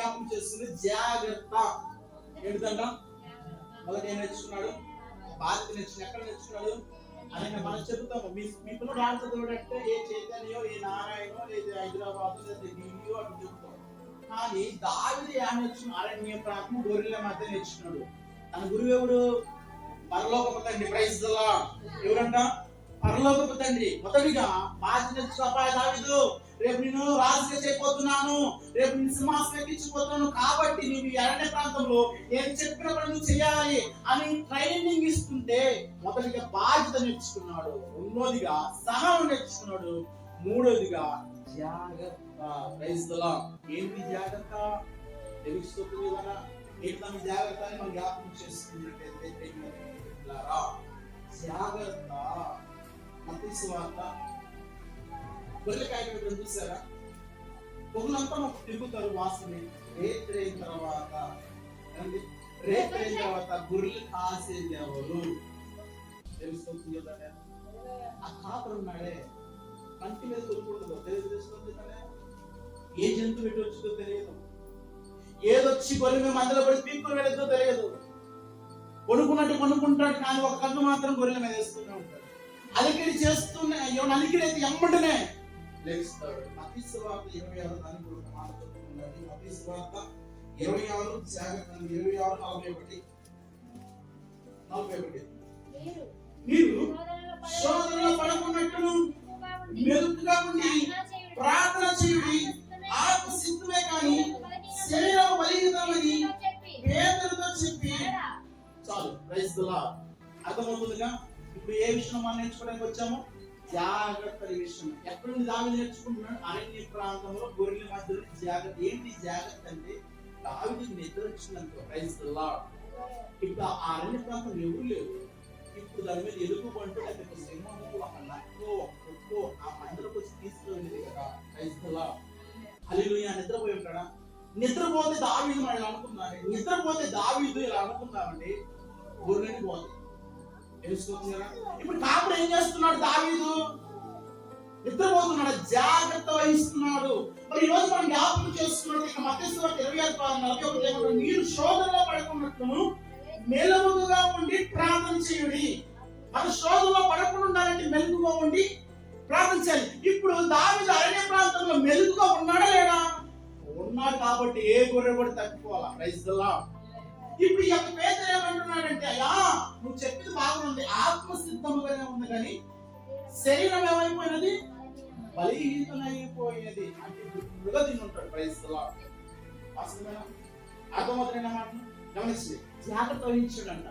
జ్ఞాపకం చేస్తుంది, జాగ్రత్త. ఏంటంట? మొదటి ఏం నేర్చుకున్నాడు? బాధ్యత నేర్చుకున్నాడు. ఎక్కడ నేర్చుకున్నాడు అని మనం చెబుతాము. మీ పిల్లలు ఆడుతుందంటే ఏ చైతన్యో, ఏ నారాయణో, లేదా హైదరాబాద్, లేదా ఢిల్లీయో అని చెబుతాం. కానీ దావీదు ఏం నేర్చుకున్నాడు? అరణ్య ప్రాంతం, గొర్రెల మధ్య నేర్చుకున్నాడు. తన గురువు ఎవరు? పరలోకపు తండ్రి. Praise the Lord. ఎవరంట? పరలోకపు తండ్రి. మొదటిగా బాధ్యత నేర్చుకోపాయ దావీదు. రేపు నేను రాజుగా చేయబోతున్నాను, రేపు నేను సింహాసనం ఎక్కించబోతున్నాను, కాబట్టి నువ్వు ఈ అరణ్య ప్రాంతంలో నేను చెప్పిన పని నువ్వు చేయాలి అని ట్రైనింగ్ ఇస్తుంటే మొదటిగా బాధ్యత నేర్చుకున్నాడు, రెండోదిగా సహనం నేర్చుకున్నాడు, మూడోదిగా జాగ్రత్త. Praise the Lord. ఏంటి జాగ్రత్త? తెలుస్తుంది కదా. ఏంటి జాగ్రత్త అని మనం జ్ఞాపకం చేసుకున్నట్టయితే జాగ్రత్త. మత్తయి సువార్త గొర్రెకాయ చూసారా? పొగులంతా మాకు తిరుగుతారు వాసనే. రేత్రైన తర్వాత గొర్రెలు కాసేది ఎవరు? తెలుస్తుంది కదా. ఆ కాపరు ఉన్నాడే, కంటి మీద కొనుక్కుంటుందో తెలుస్తుంది కదా. ఏ జంతువు ఎటు వచ్చిందో తెలియదు, ఏదొచ్చి గొర్రె మేము అందులో పడి పీక్కులు వెళ్ళదో తెలియదు. కొనుక్కున్నట్టు కొనుక్కుంటాడు, కానీ ఒక కన్ను మాత్రం గొర్రెల మీద వేస్తూనే ఉంటాడు. అలికిడి చేస్తూనే, అలికిడి అయితే ఎమ్మటనే లేస్తాడు. మత్తయి సువార్త 26 దాని గురించి మాట్లాడుతున్నది. మత్తయి సువార్త 26 జాగ్రత్త 26:41 మీరు శోధనలో పడకున్నట్టును మెలకుగా ఉండి ప్రార్థన చేయుడి. ఆత్మ సిద్ధమే కానీ శరీరం బలహీనమని పేదలతో చెప్పి. చాలు. Praise the Lord. అర్థమవుతుందిగా? ఇప్పుడు ఏ విషయం మనం నేర్చుకోవడానికి వచ్చామో? జాగ్రత్త విషయం. ఎక్కడ నుండి దావీదు నేర్చుకుంటున్నాడు? అరణ్య ప్రాంతంలో గొర్రెల మధ్యలో జాగ్రత్త. ఏంటి జాగ్రత్త అంటే? దావీదుకి నిద్ర వచ్చిందంటే. Praise the Lord. ఇప్పుడు ఆ అరణ్య ప్రాంతం ఎవరు లేవు. ఇప్పుడు దాని మీద ఎలుగు బంటు, లేకపోతే సింహము, ఒక నక్కో, ఒక కుక్కో ఆ మందలకు వచ్చి తీసుకువెళ్ళేది కదా. Praise the Lord. హల్లెలూయా. నిద్రపోయి ఉంటాడా? నిద్రపోతే దావీదు మనం ఇలా అనుకున్నాడు. నిద్రపోతే దావీదు ఇలా అనుకున్నామండి, గొర్రెని పోదు. తెలుసుకోవచ్చు కదా. ఇప్పుడు కాపుడు ఏం చేస్తున్నాడు? దావీదు నిద్రపోతున్నాడు, జాగ్రత్త వహిస్తున్నాడు. మరి ఈ రోజు మనం జ్ఞాపకం చేసుకున్నట్టు ఇక మత్తయి సువార్త 26:41 మీరు శోధనలో పడకున్నట్టు మెలకుగా ఉండి ప్రార్థన చేయుడి. మన శోధనలో పడకుండా ఉండాలంటే మెలకుగా ఉండి ప్రార్థన చేయాలి. ఇప్పుడు దావీదు అరణ్య ప్రాంతంలో మెలకుగా ఉన్నాడా లేడా? ఉన్నాడు. కాబట్టి ఏ గొర్రె కూడా తప్పిపోవాలా. Praise the Lord. ఇప్పుడు ఈ యొక్క పేతురు ఏమంటున్నాడంటే, అయ్యా నువ్వు చెప్పింది బాగుంది, ఆత్మ సిద్ధముగానే ఉంది, కానీ శరీరం ఏమైపోయినది? బలహీనమైపోయినది. అంటే మృగ తింటాడు. Praise the lord. అర్థమవుతున్న మాట గమనించి జాగ్రత్త వహించాడంట.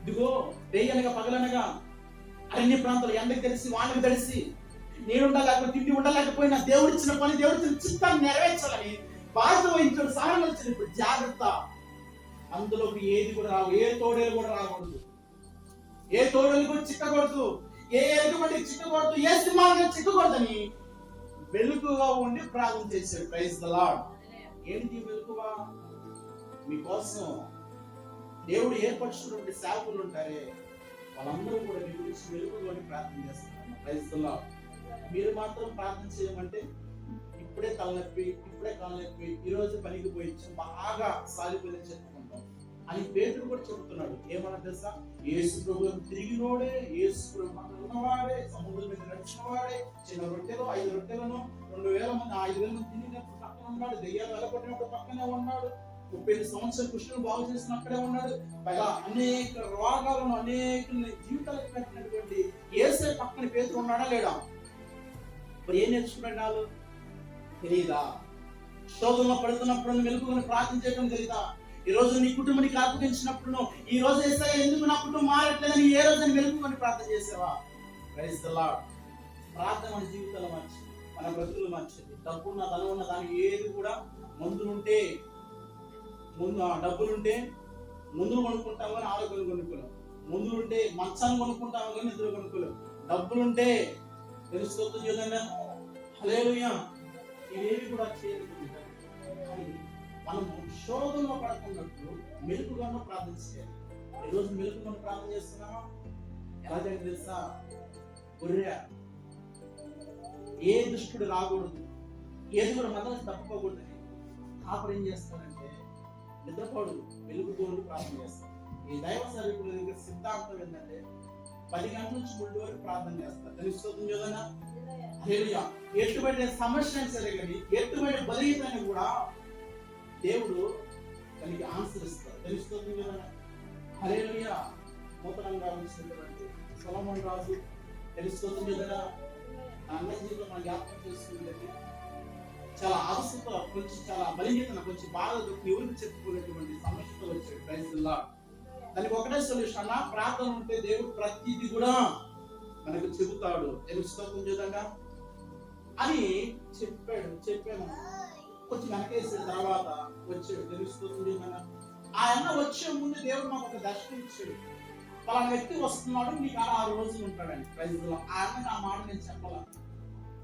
ఇదిగో రేయనగా పగలనగా అరణ్య ప్రాంతాలు ఎండకు తెలిసి వానకు తెలిసి నేనుండలేకపోతే తిండి ఉండలేకపోయినా దేవుడిచ్చిన పని, దేవుడిచ్చిన చిత్తాన్ని నెరవేర్చాలని బాధ్యత వహించాడు, సహాయం వచ్చింది. ఇప్పుడు జాగ్రత్త. అందులోకి ఏది కూడా రావు, ఏ తోడేలు కూడా రాకూడదు, ఏ తోడేలు కూడా చిక్కకూడదు, ఏ ఎలుగుబంటి చిక్కకూడదు, ఏ సింహాలు చిక్కకూడదని వెలుగుగా ఉండి ప్రార్థన చేశాడు. Praise the Lord. ఏంటి వెలుగువా? మీకోసం దేవుడు ఏర్పరచుకున్నటువంటి సేవకులు ఉంటారే, వాళ్ళందరూ కూడా మీ గురించి వెలుగుగా ఉండి ప్రార్థన చేస్తున్నారు. Praise the Lord. మీరు మాత్రం ప్రార్థన చేయమంటే ఇప్పుడే తలనొప్పి, ఇప్పుడే కాలనొప్పి, ఈ రోజు పనికి పోయి బాగా సాలిపోయిందని చెప్పుకుంటాం అని పేతురు కూడా చెబుతున్నాడు. ఏమన్నా తెలుసా? యేసు ప్రభు తిరిగినోడే, యేసు ప్రభు ఉన్నవాడే, సముద్రం మీద నడిచినవాడే, చిన్న రొట్టెలు 5 రొట్టెలను 2,000 మంది 5,000 మంది తిరిగినప్పుడు పక్కన ఉన్నాడు, దెయ్యాలు వెళ్ళగొట్టినప్పుడు పక్కనే ఉన్నాడు, 35 సంవత్సరాల కృష్ణుడు బాగు చేసిన అక్కడే ఉన్నాడు, పైగా అనేక రోగాలను అనేక జీవితాలకు కట్టినటువంటి యేసే పక్కన పేతురు ఉన్నాడా లేడా? మరి ఏం నేర్చుకున్నాడు? నాలో తెలియదా? శోధనలో పడుతున్నప్పుడు మెలకువని ప్రార్థన చేయడం తెలియదా? ఈ రోజు నీ కుటుంబానికి అప్పగించినప్పుడు ఈ రోజు యేసయ్యా ఎందుకు నా కుటుంబం మారట్లేదని ఏ రోజు మెలకువని ప్రార్థన చేసావా? Praise the Lord. ప్రార్థన మన జీవితాలు మంచిది, మన బ్రతుకులు మంచిది. డబ్బున్న ధనం ఉన్న దానికి ఏది కూడా డబ్బులుంటే ముందులు కొనుక్కుంటాం కానీ ఆరోగ్యం కొనుక్కోలేం, ముందులుంటే మంచాన్ని కొనుక్కుంటాం కానీ నిద్ర కొనుక్కోలేం, డబ్బులుంటే తెలుసుకోవచ్చు చూడండి. హల్లెలూయా. ఇవేవి కూడా చేయలేదు. మనం శోధనలో పడకున్నట్లు మెలకుగానో ప్రార్థన చేయాలి. ఈరోజు మెలకుగా ప్రార్థన చేస్తున్నామా? ఎలా జరిగింది తెలుసా? గొర్రె ఏ దుష్టుడు రాకూడదు, ఏది కూడా మదన తప్పుకోకూడదు, కాపరి ఏం చేస్తాడంటే నిద్రపోడు, వెలుగుతూ ఉండి ప్రార్థన చేస్తాడు. ఈ దైవ సేవకుల దగ్గర సిద్ధాంతం ఏంటంటే 10 గంటల నుంచి 3 వరకు ప్రార్థన చేస్తారు. తెలుస్తుంది కదా, ఎటువంటి సమస్య సరే కానీ ఎటువంటి బలహీనతని కూడా దేవుడు దానికి ఆన్సర్ ఇస్తారు. తెలుస్తుంది కదా. హల్లెలూయా. నూతనంగా వచ్చినటువంటి సొలొమోను రాజు తెలుస్తుంది కదా, అన్న జీవితం మనం జ్ఞాపకం చేసుకుంటే చాలా అవసరం, కొంచెం చాలా బలహీనత, కొంచెం బాధ ఎవరికి చెప్పుకునేటువంటి సమస్యతో వచ్చాడు. క్రైస్తవులా దానికి ఒకటే సొల్యూషన్ అన్న, ప్రార్థన ఉంటే దేవుడు ప్రతిదీ కూడా మనకు చెబుతాడు. తెలుస్తుంది విధంగా అని చెప్పాను. కొంచెం వెనకేసిన తర్వాత వచ్చాడు. తెలుస్తుంది విధంగా ఆయన వచ్చే ముందు దేవుడు మాకు ఒక దర్శనం ఇచ్చాడు. పలానా వ్యక్తి వస్తున్నాడు, నీకు 6 రోజులు ఉంటాడండి. క్రైస్తవులా ఆయన ఆ మాట నేను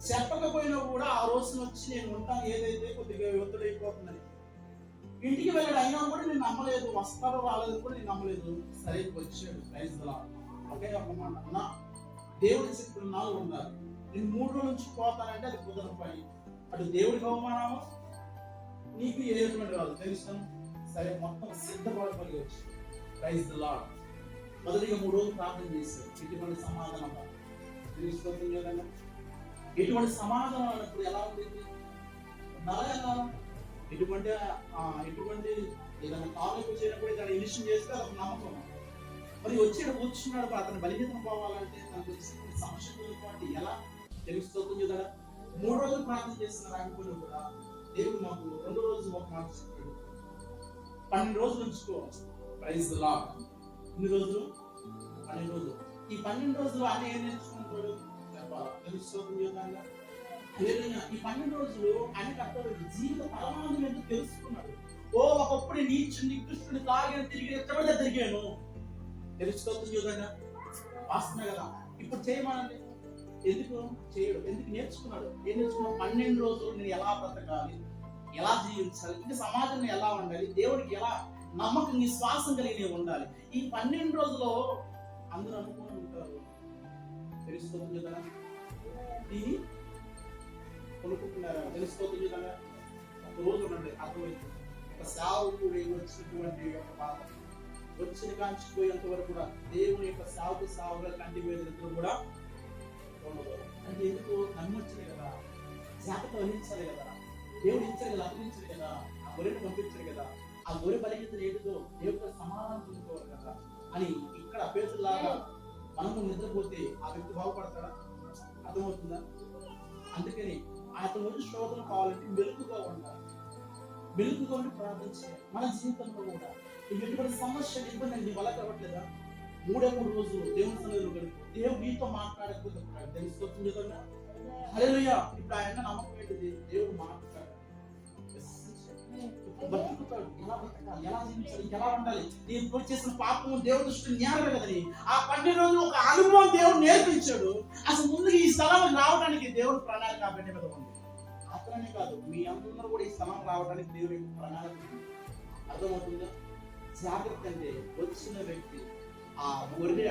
చెప్పకపోయినా కూడా ఆ రోజున వచ్చి నేను ఉంటాను, ఏదైతే కొద్దిగా ఒత్తిడైపోతుందని. ఇంటికి వెళ్ళాడు, అయినా కూడా నేను నమ్మలేదు, వస్తారో రాలేదు కూడా నేను నమ్మలేదు. సరే వచ్చాడు. క్రైస్తవులా ఒకే ఒక మాట అన్న, దేవుడి శక్తులు 4 ఉండాలి. నేను 3 రోజుల నుంచి పోతానంటే అది కుదరని పని. అటు దేవుడికి అవమానము, నీకు ఏటువంటి రాదు. తెలుస్తాను. సరే మొత్తం సిద్ధపడబడి వచ్చి క్రైస్తవులా మొదటిగా 3 రోజులు ప్రార్థన చేశారు. ఎటువంటి సమాధానం తెలుసుకోకుండా, ఎటువంటి సమాధానం అన్నప్పుడు ఎలా ఉండేది, ఎటువంటి ఏదైనా కాలేజ్ వచ్చినప్పుడు ఏదైనా ఇనిషియేట్ చేస్తే అదొక నమ్మకం. మరి వచ్చాడు, కూర్చున్నాడు, అతను బలిహితం పోవాలంటే తనకు వచ్చిన సమస్యలతో పాటు ఎలా తెలుస్తుంది కదా. 3 రోజులు ప్రార్థన చేసిన రాకపోయినా కూడా దేవుడు మాకు 2 రోజులు ఒక మాట చెప్పాడు, 12 రోజులు ఉంచుకో. Praise the Lord. ఇన్ని రోజులు 12 రోజులు. ఈ 12 రోజులు ఆయన ఏం నేర్చుకుంటాడు తెలుస్తుంది కదా. ఈ 12 రోజులు ఆయన అర్థం జీవిత పరమాణం ఎందుకు తెలుసుకున్నాడు. ఒకప్పుడు నీచుని కృష్ణుని తాగిన తిరిగి ఎక్కడ తిరిగాను తెలుసుకోవచ్చు కదా. వాస్తవమే కదా. ఇప్పుడు చేయమనండి, ఎందుకు చేయడు, ఎందుకు నేర్చుకున్నాడు. ఏం నేర్చుకున్నాడు? 12 రోజులు నేను ఎలా బ్రతకాలి, ఎలా జీవించాలి, ఇంకా సమాజంలో ఎలా ఉండాలి, దేవుడికి ఎలా నమ్మకం విశ్వాసం కలిగి ఉండాలి. ఈ 12 రోజుల్లో అందరూ అనుకుని ఉంటారు. తెలుసుకోవచ్చు కదా. ఇది కొనుక్కుంటున్నారా? తెలుసుకోవచ్చు కదా. ఒక రోజు ఉండండి, అర్థమైంది. ఒక సేవకుడు వచ్చినటువంటి ఒక బాధ వచ్చిన కాంచిపోయేంత వరకు కూడా దేవుని యొక్క సేవకుగా కంటిపోయేందుకు కూడా ఉండదు. అంటే ఎందుకు నమ్మొచ్చింది కదా, జాగ్రత్త వహించాలి కదా, దేవుడు ఇచ్చారు కదా, అప్పగించారు కదా, ఆ గొర్రెను పంపించారు కదా, ఆ గొర్రె బలహీనత ఏడుతో దేవుడితో సమాధానం పొందుకోవాలి కదా అని ఇక్కడ పేతులాగా మనము నిద్రపోతే ఆ వ్యక్తి బాగుపడతాడా? అర్థమవుతుందా? అందుకని అతని నుంచి శోధన కావాలంటే మెలుగుగా ఉండాలి, మెలుగుగా ఉండి ప్రార్థించాలి. మన జీవితంలో కూడా ఎటువంటి సమస్య ఇబ్బంది వల్ల కావట్లేదా? 3 రోజులు దేవుని సన్నిధిలో గడుపు, దేవుడు నీతో మాట్లాడకపోతే తెలుస్తుంది కదా. హల్లెలూయా. ఇప్పుడు ఆయన నమ్మకం ఏంటిది? దేవుడు మాట్లాడాడు, బతుకుతాడు, ఎలా బతకాలి, ఎలా జీవించాలి, ఎలా ఉండాలి, నేను చేసిన పాపం దేవుడి దృష్టి న్యాయమే కదని ఆ 12 రోజులు ఒక అనుభవం దేవుడు నేర్పించాడు. అసలు ముందు ఈ స్థలానికి రావడానికి దేవుడు ప్రణాళిక కాబట్టి మీద ఉంది. అతనే కాదు, మీ అందరూ కూడా ఈ స్థలం రావడానికి దేవుడి ప్రణాళిక ఉంది. అర్థమవుతుందా? జాగ్రత్త. అంటే వచ్చిన వ్యక్తి ఆ గొర్రె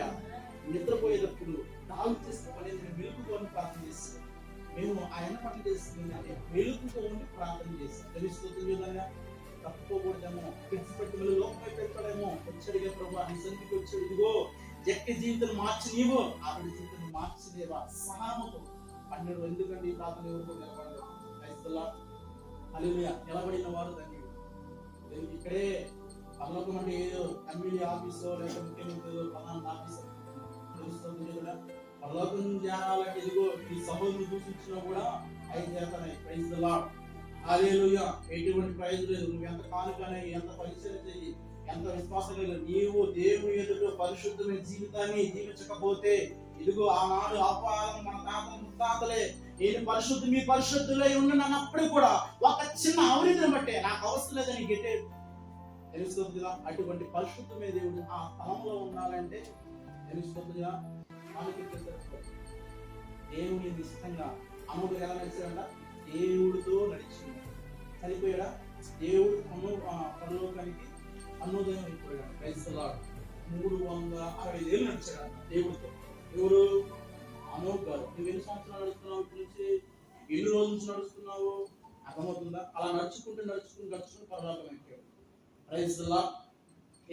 నిద్రపోయేటప్పుడు తాగు చేసిన పని వెలుగుకొని ప్రార్థన చేస్తాం. మేము ఆయన పట్ల చేస్తుందంటే వెలుగుతో ఉండి ప్రార్థన చేస్తాం. తెలుస్తుంది విధంగా తప్పుకోకూడదేమో, విడిచిపెట్టి మళ్ళీ లోపల పెడతాడేమో. వచ్చాడుగా ప్రభు నీ సన్నిధికి వచ్చాడు, ఇదిగో జక్క జీవితం మార్చి నీవు ఆవిడ జీవితం మార్చిదేవా సహనముతో 12 ఎందుకంటే ఈ ప్రార్థన ఎవరు నిలబడలేదు. క్రైస్తవులా హల్లెలూయా. నిలబడిన వారు ధన్యులు. ఇక్కడే పరలోకం అంటే ఏదో ఎమ్మెల్యే ఆఫీసో లేక ముఖ్యమంత్రి ప్రధాన ఆఫీసో తెలుస్తుంది కదా. పరలోకం చేరాలంటే ఇదిగో ఈ సభను దూషించినా కూడా అవి చేస్తాయి. Praise the Lord. హల్లెలూయా. ఎటువంటి ప్రైజ్ లేదు. నువ్వు ఎంత కానుకనే, ఎంత పరిచయం చెయ్యి, ఎంత విశ్వాసం లేదు, నీవు దేవుని ఎదుట పరిశుద్ధమైన జీవితాన్ని జీవించకపోతే ఇదిగో ఆనాడు అపవాదం మన తాతలు ముత్తాతలే నేను పరిశుద్ధి మీ పరిశుద్ధులై ఉన్నప్పుడు కూడా ఒక చిన్న అవినీతిని బట్టే నాకు అవసరం లేదని గెట్టే తెలుస్తుందిగా. అటువంటి పరిశుద్ధమే దేవుడు ఆ స్థలంలో ఉండాలంటే తెలుస్తుందిగా. దేవుని ఇష్టంగా అమ్ముడు ఎలా నడిచాడంట? దేవుడితో నడిచింది. చనిపోయాడా? దేవుడు పరలోకానికి అన్నోదయం అయిపోయాడు. Praise the lord. 365 ఏళ్ళు నడిచాడు దేవుడితో. ఎవరు? అనోక్ గారు. నువ్వు ఎన్ని సంవత్సరాలు నడుస్తున్నావు? ఇప్పటి నుంచి ఎన్ని రోజుల నుంచి నడుస్తున్నావు? అర్థమవుతుందా? అలా నడుచుకుంటూ పరలోకం ఎక్కాడు. Praise the Lord.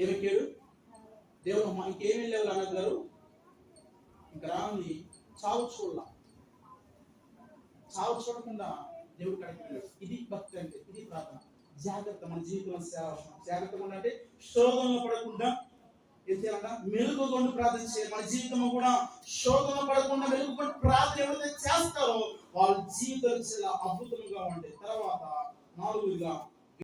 ఏమెక్కాడు? దేవుడు ఇంకేమీ లేవు అన్నది గారు. ఇంకా రాముని చావు చూడకుండా దేవుడు కడిగి వెళ్ళాడు. ఇది భక్తి అంటే, ఇది ప్రార్థన. జాగ్రత్త, మన జీవితంలో సేవ. జాగ్రత్తగా ఉండంటే శోధనలో పడకుండా ఏం చేయాలంట? మెలుగుకొని ప్రార్థన చేయాలి. మన జీవితంలో కూడా శోధన పడకుండా మెలుగుకొని ప్రార్థన ఎవరైతే చేస్తారో వాళ్ళ జీవితాలు చాలా అద్భుతంగా ఉంటాయి. తర్వాత 4గా